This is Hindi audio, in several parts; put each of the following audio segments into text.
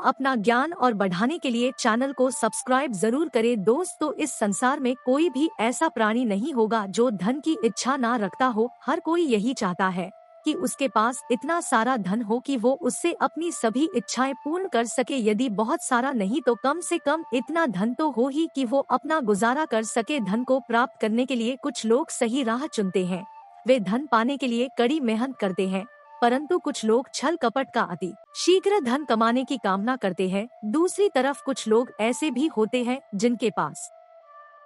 अपना ज्ञान और बढ़ाने के लिए चैनल को सब्सक्राइब जरूर करें। दोस्तों, इस संसार में कोई भी ऐसा प्राणी नहीं होगा जो धन की इच्छा ना रखता हो। हर कोई यही चाहता है कि उसके पास इतना सारा धन हो कि वो उससे अपनी सभी इच्छाएं पूर्ण कर सके। यदि बहुत सारा नहीं तो कम से कम इतना धन तो हो ही कि वो अपना गुजारा कर सके। धन को प्राप्त करने के लिए कुछ लोग सही राह चुनते हैं, वे धन पाने के लिए कड़ी मेहनत करते हैं, परंतु कुछ लोग छल कपट का अति शीघ्र धन कमाने की कामना करते हैं। दूसरी तरफ कुछ लोग ऐसे भी होते हैं जिनके पास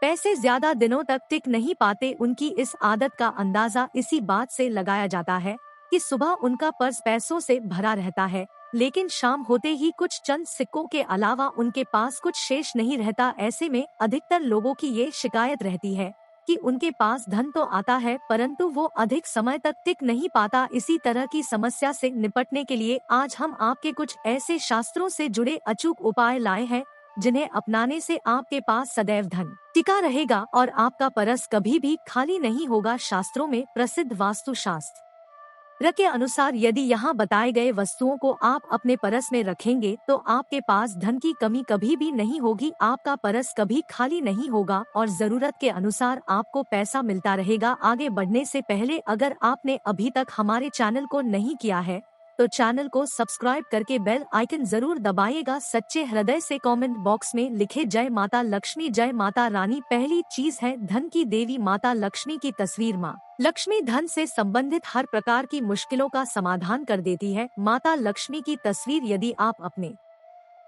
पैसे ज्यादा दिनों तक टिक नहीं पाते। उनकी इस आदत का अंदाजा इसी बात से लगाया जाता है कि सुबह उनका पर्स पैसों से भरा रहता है, लेकिन शाम होते ही कुछ चंद सिक्कों के अलावा उनके पास कुछ शेष नहीं रहता। ऐसे में अधिकतर लोगों की ये शिकायत रहती है कि उनके पास धन तो आता है परंतु वो अधिक समय तक टिक नहीं पाता। इसी तरह की समस्या से निपटने के लिए आज हम आपके कुछ ऐसे शास्त्रों से जुड़े अचूक उपाय लाए हैं जिन्हें अपनाने से आपके पास सदैव धन टिका रहेगा और आपका परस कभी भी खाली नहीं होगा। शास्त्रों में प्रसिद्ध वास्तु शास्त्र के अनुसार यदि यहाँ बताए गए वस्तुओं को आप अपने परस में रखेंगे तो आपके पास धन की कमी कभी भी नहीं होगी, आपका परस कभी खाली नहीं होगा और जरूरत के अनुसार आपको पैसा मिलता रहेगा। आगे बढ़ने से पहले अगर आपने अभी तक हमारे चैनल को नहीं किया है तो चैनल को सब्सक्राइब करके बेल आइकन जरूर दबाइएगा। सच्चे हृदय से कमेंट बॉक्स में लिखे जय माता लक्ष्मी, जय माता रानी। पहली चीज है धन की देवी माता लक्ष्मी की तस्वीर। माँ लक्ष्मी धन से संबंधित हर प्रकार की मुश्किलों का समाधान कर देती है। माता लक्ष्मी की तस्वीर यदि आप अपने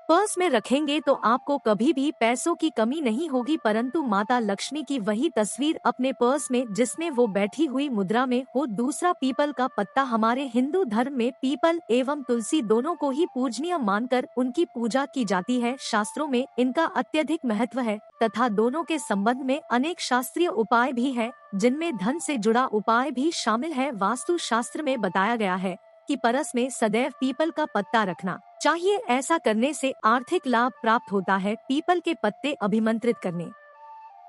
पर्स में रखेंगे तो आपको कभी भी पैसों की कमी नहीं होगी, परंतु माता लक्ष्मी की वही तस्वीर अपने पर्स में जिसमें वो बैठी हुई मुद्रा में हो। दूसरा, पीपल का पत्ता। हमारे हिंदू धर्म में पीपल एवं तुलसी दोनों को ही पूजनीय मानकर उनकी पूजा की जाती है। शास्त्रों में इनका अत्यधिक महत्व है तथा दोनों के संबंध में अनेक शास्त्रीय उपाय भी है जिनमें धन से जुड़ा उपाय भी शामिल है। वास्तु शास्त्र में बताया गया है कि परस में सदैव पीपल का पत्ता रखना चाहिए, ऐसा करने से आर्थिक लाभ प्राप्त होता है। पीपल के पत्ते अभिमंत्रित करने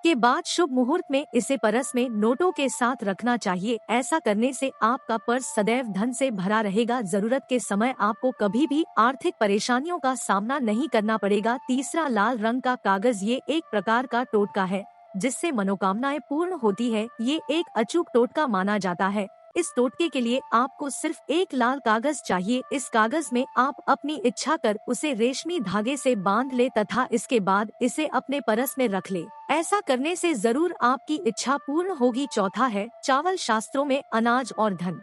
के बाद शुभ मुहूर्त में इसे परस में नोटों के साथ रखना चाहिए। ऐसा करने से आपका पर्स सदैव धन से भरा रहेगा, जरूरत के समय आपको कभी भी आर्थिक परेशानियों का सामना नहीं करना पड़ेगा। तीसरा, लाल रंग का कागज। ये एक प्रकार का टोटका है जिससे मनोकामनाएं पूर्ण होती है। ये एक अचूक टोटका माना जाता है। इस टोटके के लिए आपको सिर्फ एक लाल कागज चाहिए। इस कागज में आप अपनी इच्छा कर उसे रेशमी धागे से बांध ले तथा इसके बाद इसे अपने परस में रख ले। ऐसा करने से जरूर आपकी इच्छा पूर्ण होगी। चौथा है चावल। शास्त्रों में अनाज और धन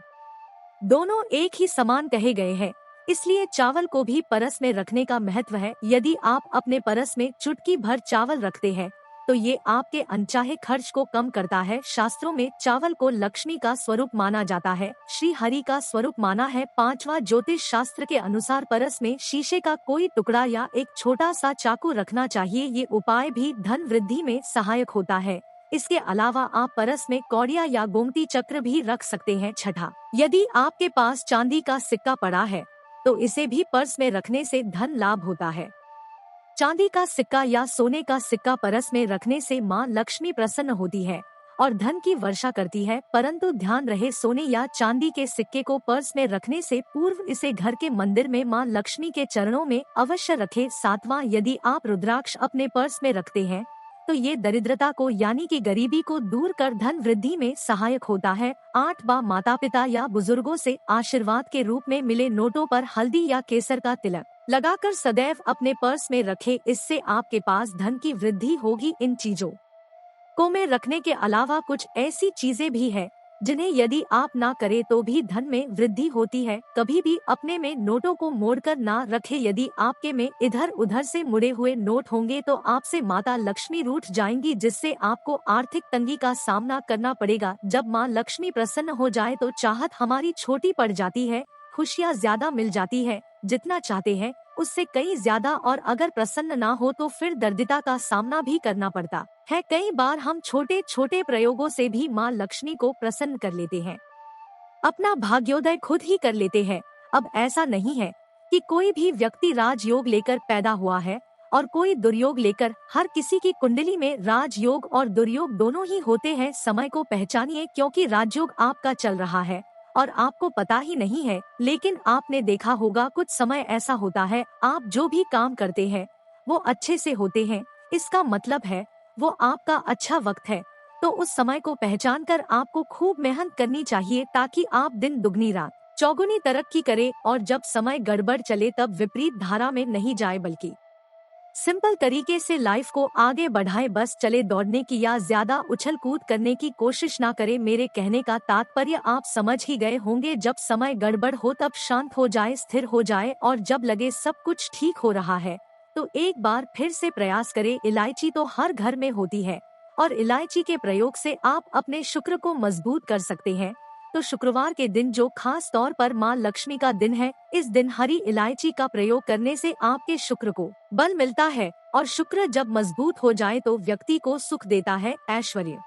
दोनों एक ही समान कहे गए हैं, इसलिए चावल को भी परस में रखने का महत्व है। यदि आप अपने परस में चुटकी भर चावल रखते हैं तो ये आपके अनचाहे खर्च को कम करता है। शास्त्रों में चावल को लक्ष्मी का स्वरूप माना जाता है, श्री हरि का स्वरूप माना है। पांचवा, ज्योतिष शास्त्र के अनुसार परस में शीशे का कोई टुकड़ा या एक छोटा सा चाकू रखना चाहिए। ये उपाय भी धन वृद्धि में सहायक होता है। इसके अलावा आप परस में कौड़िया या गोमती चक्र भी रख सकते हैं। छठा, यदि आपके पास चांदी का सिक्का पड़ा है तो इसे भी पर्स में रखने से धन लाभ होता है। चांदी का सिक्का या सोने का सिक्का परस में रखने से मां लक्ष्मी प्रसन्न होती है और धन की वर्षा करती है, परंतु ध्यान रहे सोने या चांदी के सिक्के को पर्स में रखने से पूर्व इसे घर के मंदिर में मां लक्ष्मी के चरणों में अवश्य रखें। सातवां, यदि आप रुद्राक्ष अपने पर्स में रखते हैं तो ये दरिद्रता को यानी कि गरीबी को दूर कर धन वृद्धि में सहायक होता है। 8वां, माता पिता या बुजुर्गों से आशीर्वाद के रूप में मिले नोटों पर हल्दी या केसर का तिलक लगाकर सदैव अपने पर्स में रखें, इससे आपके पास धन की वृद्धि होगी। इन चीजों को में रखने के अलावा कुछ ऐसी चीजें भी है जिन्हें यदि आप ना करें तो भी धन में वृद्धि होती है। कभी भी अपने में नोटों को मोड़कर ना रखें। यदि आपके में इधर उधर से मुड़े हुए नोट होंगे तो आपसे माता लक्ष्मी रूठ जाएंगी, जिससे आपको आर्थिक तंगी का सामना करना पड़ेगा। जब माँ लक्ष्मी प्रसन्न हो जाए तो चाहत हमारी छोटी पड़ जाती है, खुशियाँ ज्यादा मिल जाती है, जितना चाहते हैं उससे कई ज्यादा, और अगर प्रसन्न ना हो तो फिर दरिद्रता का सामना भी करना पड़ता है। कई बार हम छोटे छोटे प्रयोगों से भी माँ लक्ष्मी को प्रसन्न कर लेते हैं, अपना भाग्योदय खुद ही कर लेते हैं। अब ऐसा नहीं है कि कोई भी व्यक्ति राजयोग लेकर पैदा हुआ है और कोई दुर्योग लेकर। हर किसी की कुंडली में राजयोग और दुर्योग दोनों ही होते हैं। समय को पहचानिए क्योंकि राजयोग आपका चल रहा है और आपको पता ही नहीं है। लेकिन आपने देखा होगा कुछ समय ऐसा होता है, आप जो भी काम करते हैं वो अच्छे से होते हैं, इसका मतलब है वो आपका अच्छा वक्त है। तो उस समय को पहचान कर आपको खूब मेहनत करनी चाहिए, ताकि आप दिन दुगनी रात चौगुनी तरक्की करे, और जब समय गड़बड़ चले तब विपरीत धारा में नहीं जाए, बल्कि सिंपल तरीके से लाइफ को आगे बढ़ाए। बस चले दौड़ने की या ज्यादा उछल कूद करने की कोशिश ना करे। मेरे कहने का तात्पर्य आप समझ ही गए होंगे। जब समय गड़बड़ हो तब शांत हो जाए, स्थिर हो जाए, और जब लगे सब कुछ ठीक हो रहा है तो एक बार फिर से प्रयास करे। इलायची तो हर घर में होती है, और इलायची के प्रयोग से आप अपने शुक्र को मजबूत कर सकते हैं। तो शुक्रवार के दिन, जो खास तौर पर माँ लक्ष्मी का दिन है, इस दिन हरी इलायची का प्रयोग करने से आपके शुक्र को बल मिलता है, और शुक्र जब मजबूत हो जाए तो व्यक्ति को सुख देता है, ऐश्वर्य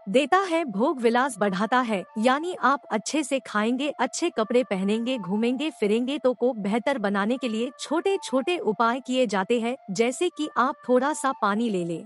देता है, भोग विलास बढ़ाता है। यानी आप अच्छे से खाएंगे, अच्छे कपड़े पहनेंगे, घूमेंगे फिरेंगे। तो को बेहतर बनाने के लिए छोटे छोटे उपाय किए जाते हैं, जैसे कि आप थोड़ा सा पानी ले लें,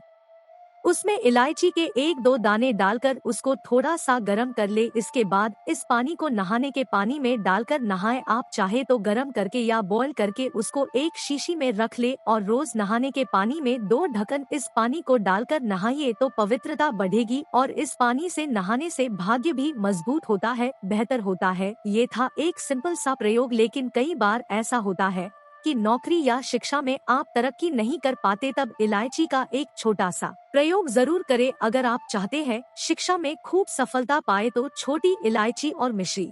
उसमें इलायची के 1-2 दाने डालकर उसको थोड़ा सा गर्म कर ले। इसके बाद इस पानी को नहाने के पानी में डालकर नहाए। आप चाहे तो गर्म करके या बॉईल करके उसको एक शीशी में रख ले, और रोज नहाने के पानी में 2 ढक्कन इस पानी को डालकर नहाइए तो पवित्रता बढ़ेगी, और इस पानी से नहाने से भाग्य भी मजबूत होता है, बेहतर होता है। ये था एक सिंपल सा प्रयोग, लेकिन कई बार ऐसा होता है कि नौकरी या शिक्षा में आप तरक्की नहीं कर पाते, तब इलायची का एक छोटा सा प्रयोग जरूर करें। अगर आप चाहते हैं शिक्षा में खूब सफलता पाए तो छोटी इलायची और मिश्री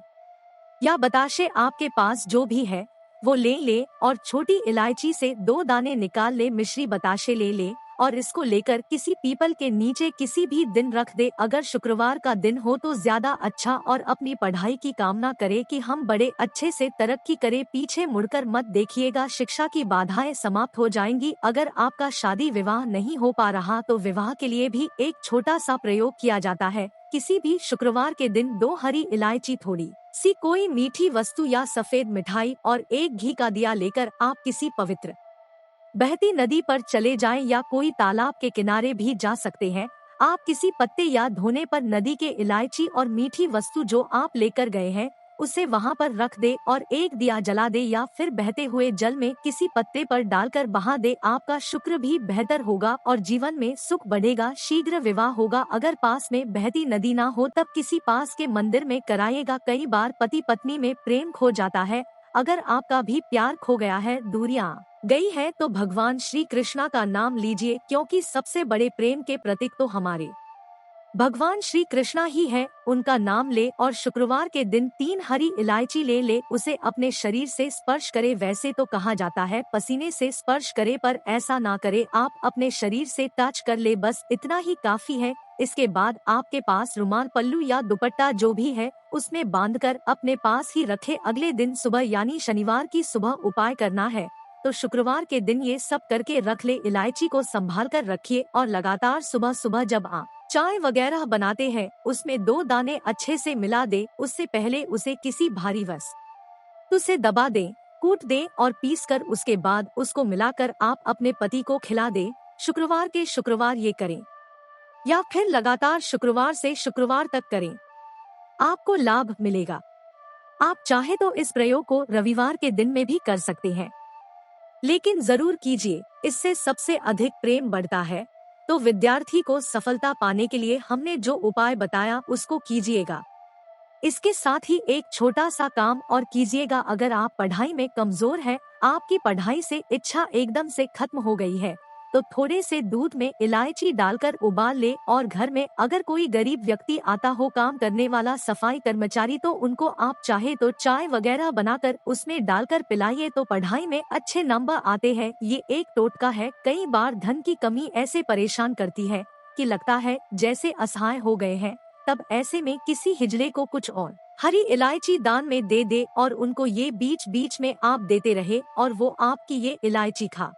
या बताशे आपके पास जो भी है वो ले और छोटी इलायची से 2 दाने निकाल ले, मिश्री बताशे ले और इसको लेकर किसी पीपल के नीचे किसी भी दिन रख दे। अगर शुक्रवार का दिन हो तो ज्यादा अच्छा, और अपनी पढ़ाई की कामना करे कि हम बड़े अच्छे से तरक्की करें। पीछे मुड़कर मत देखिएगा, शिक्षा की बाधाएं समाप्त हो जाएंगी। अगर आपका शादी विवाह नहीं हो पा रहा तो विवाह के लिए भी एक छोटा सा प्रयोग किया जाता है। किसी भी शुक्रवार के दिन 2 हरी इलायची, थोड़ी सी कोई मीठी वस्तु या सफेद मिठाई और 1 घी का दिया लेकर आप किसी पवित्र बहती नदी पर चले जाएं, या कोई तालाब के किनारे भी जा सकते हैं। आप किसी पत्ते या धोने पर नदी के इलायची और मीठी वस्तु जो आप लेकर गए हैं उसे वहां पर रख दे और एक दिया जला दे, या फिर बहते हुए जल में किसी पत्ते पर डालकर बहा दे। आपका शुक्र भी बेहतर होगा और जीवन में सुख बढ़ेगा, शीघ्र विवाह होगा। अगर पास में बहती नदी ना हो तब किसी पास के मंदिर में कराइएगा। कई बार पति पत्नी में प्रेम खो जाता है। अगर आपका भी प्यार खो गया है, दूरियां गई है, तो भगवान श्री कृष्णा का नाम लीजिए, क्योंकि सबसे बड़े प्रेम के प्रतीक तो हमारे भगवान श्री कृष्णा ही है। उनका नाम ले और शुक्रवार के दिन 3 हरी इलायची ले उसे अपने शरीर से स्पर्श करे। वैसे तो कहा जाता है पसीने से स्पर्श करे, पर ऐसा ना करे, आप अपने शरीर से टच कर ले, बस इतना ही काफी है। इसके बाद आपके पास रुमाल, पल्लू या दुपट्टा जो भी है उसमें बांधकर अपने पास ही रखे। अगले दिन सुबह यानी शनिवार की सुबह उपाय करना है, तो शुक्रवार के दिन ये सब करके रख ले। इलायची को संभाल कर रखिए और लगातार सुबह सुबह जब आप चाय वगैरह बनाते हैं उसमें 2 दाने अच्छे से मिला दे। उससे पहले उसे किसी भारी वस्तु से दबा दे, कूट दे और पीस कर उसके बाद उसको मिलाकर आप अपने पति को खिला दे। शुक्रवार के शुक्रवार ये करें या फिर लगातार शुक्रवार से शुक्रवार तक करें, आपको लाभ मिलेगा। आप चाहे तो इस प्रयोग को रविवार के दिन में भी कर सकते हैं, लेकिन जरूर कीजिए, इससे सबसे अधिक प्रेम बढ़ता है। तो विद्यार्थी को सफलता पाने के लिए हमने जो उपाय बताया उसको कीजिएगा। इसके साथ ही एक छोटा सा काम और कीजिएगा। अगर आप पढ़ाई में कमजोर हैं, आपकी पढ़ाई से इच्छा एकदम से खत्म हो गई है, तो थोड़े से दूध में इलायची डालकर उबाल ले, और घर में अगर कोई गरीब व्यक्ति आता हो, काम करने वाला सफाई कर्मचारी, तो उनको आप चाहे तो चाय वगैरह बनाकर उसमें डालकर पिलाइए, तो पढ़ाई में अच्छे नंबर आते हैं। ये एक टोटका है। कई बार धन की कमी ऐसे परेशान करती है कि लगता है जैसे असहाय हो गए हैं, तब ऐसे में किसी हिजड़े को कुछ और हरी इलायची दान में दे दे और उनको ये बीच बीच में आप देते रहे, और वो आपकी ये इलायची खा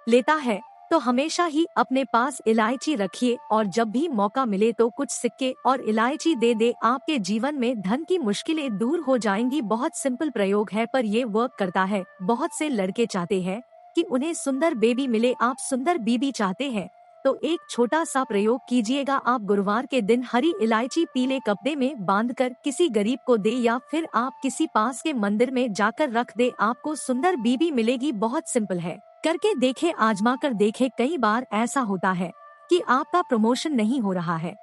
लेता है। तो हमेशा ही अपने पास इलायची रखिए, और जब भी मौका मिले तो कुछ सिक्के और इलायची दे दे। आपके जीवन में धन की मुश्किलें दूर हो जाएंगी। बहुत सिंपल प्रयोग है, पर ये वर्क करता है। बहुत से लड़के चाहते हैं कि उन्हें सुंदर बेबी मिले, आप सुंदर बीबी चाहते हैं तो एक छोटा सा प्रयोग कीजिएगा। आप गुरुवार के दिन हरी इलायची पीले कपड़े में बांधकर किसी गरीब को दे या फिर आप किसी पास के मंदिर में जाकर रख दे, आपको सुंदर बीबी मिलेगी। बहुत सिंपल है, करके देखे, आजमा कर देखे। कई बार ऐसा होता है कि आपका प्रमोशन नहीं हो रहा है,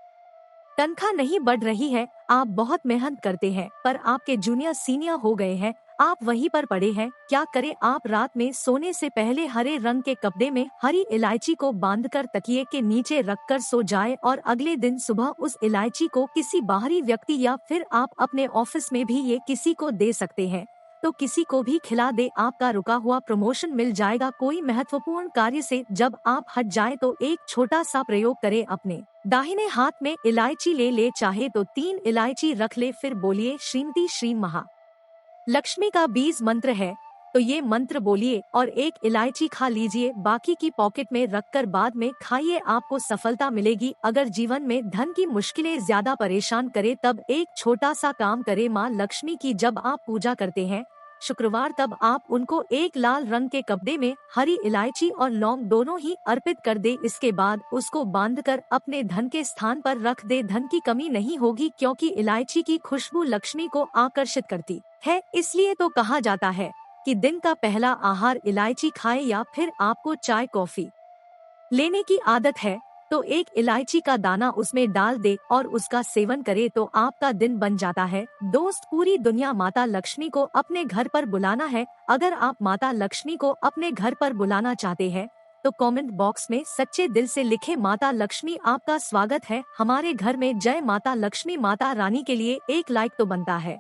तनख्वाह नहीं बढ़ रही है, आप बहुत मेहनत करते हैं पर आपके जूनियर सीनियर हो गए हैं, आप वहीं पर पड़े हैं। क्या करें? आप रात में सोने से पहले हरे रंग के कपड़े में हरी इलायची को बांधकर तकिए के नीचे रखकर सो जाए और अगले दिन सुबह उस इलायची को किसी बाहरी व्यक्ति या फिर आप अपने ऑफिस में भी ये किसी को दे सकते हैं, तो किसी को भी खिला दे, आपका रुका हुआ प्रमोशन मिल जाएगा। कोई महत्वपूर्ण कार्य से जब आप हट जाए तो एक छोटा सा प्रयोग करें, अपने दाहिने हाथ में इलायची ले चाहे तो 3 इलायची रख ले, फिर बोलिए श्रीमती श्री महा लक्ष्मी का बीज मंत्र है, तो ये मंत्र बोलिए और एक इलायची खा लीजिए, बाकी की पॉकेट में रखकर बाद में खाइए, आपको सफलता मिलेगी। अगर जीवन में धन की मुश्किलें ज्यादा परेशान करे तब एक छोटा सा काम करे, माँ लक्ष्मी की जब आप पूजा करते हैं शुक्रवार, तब आप उनको एक लाल रंग के कपड़े में हरी इलायची और लौंग दोनों ही अर्पित कर दे। इसके बाद उसको बांधकर अपने धन के स्थान पर रख दे, धन की कमी नहीं होगी क्योंकि इलायची की खुशबू लक्ष्मी को आकर्षित करती है। इसलिए तो कहा जाता है कि दिन का पहला आहार इलायची खाए, या फिर आपको चाय कॉफी लेने की आदत है तो एक इलायची का दाना उसमें डाल दे और उसका सेवन करे तो आपका दिन बन जाता है। दोस्त, पूरी दुनिया माता लक्ष्मी को अपने घर पर बुलाना है। अगर आप माता लक्ष्मी को अपने घर पर बुलाना चाहते हैं तो कमेंट बॉक्स में सच्चे दिल से लिखे, माता लक्ष्मी आपका स्वागत है हमारे घर में, जय माता लक्ष्मी। माता रानी के लिए एक लाइक तो बनता है।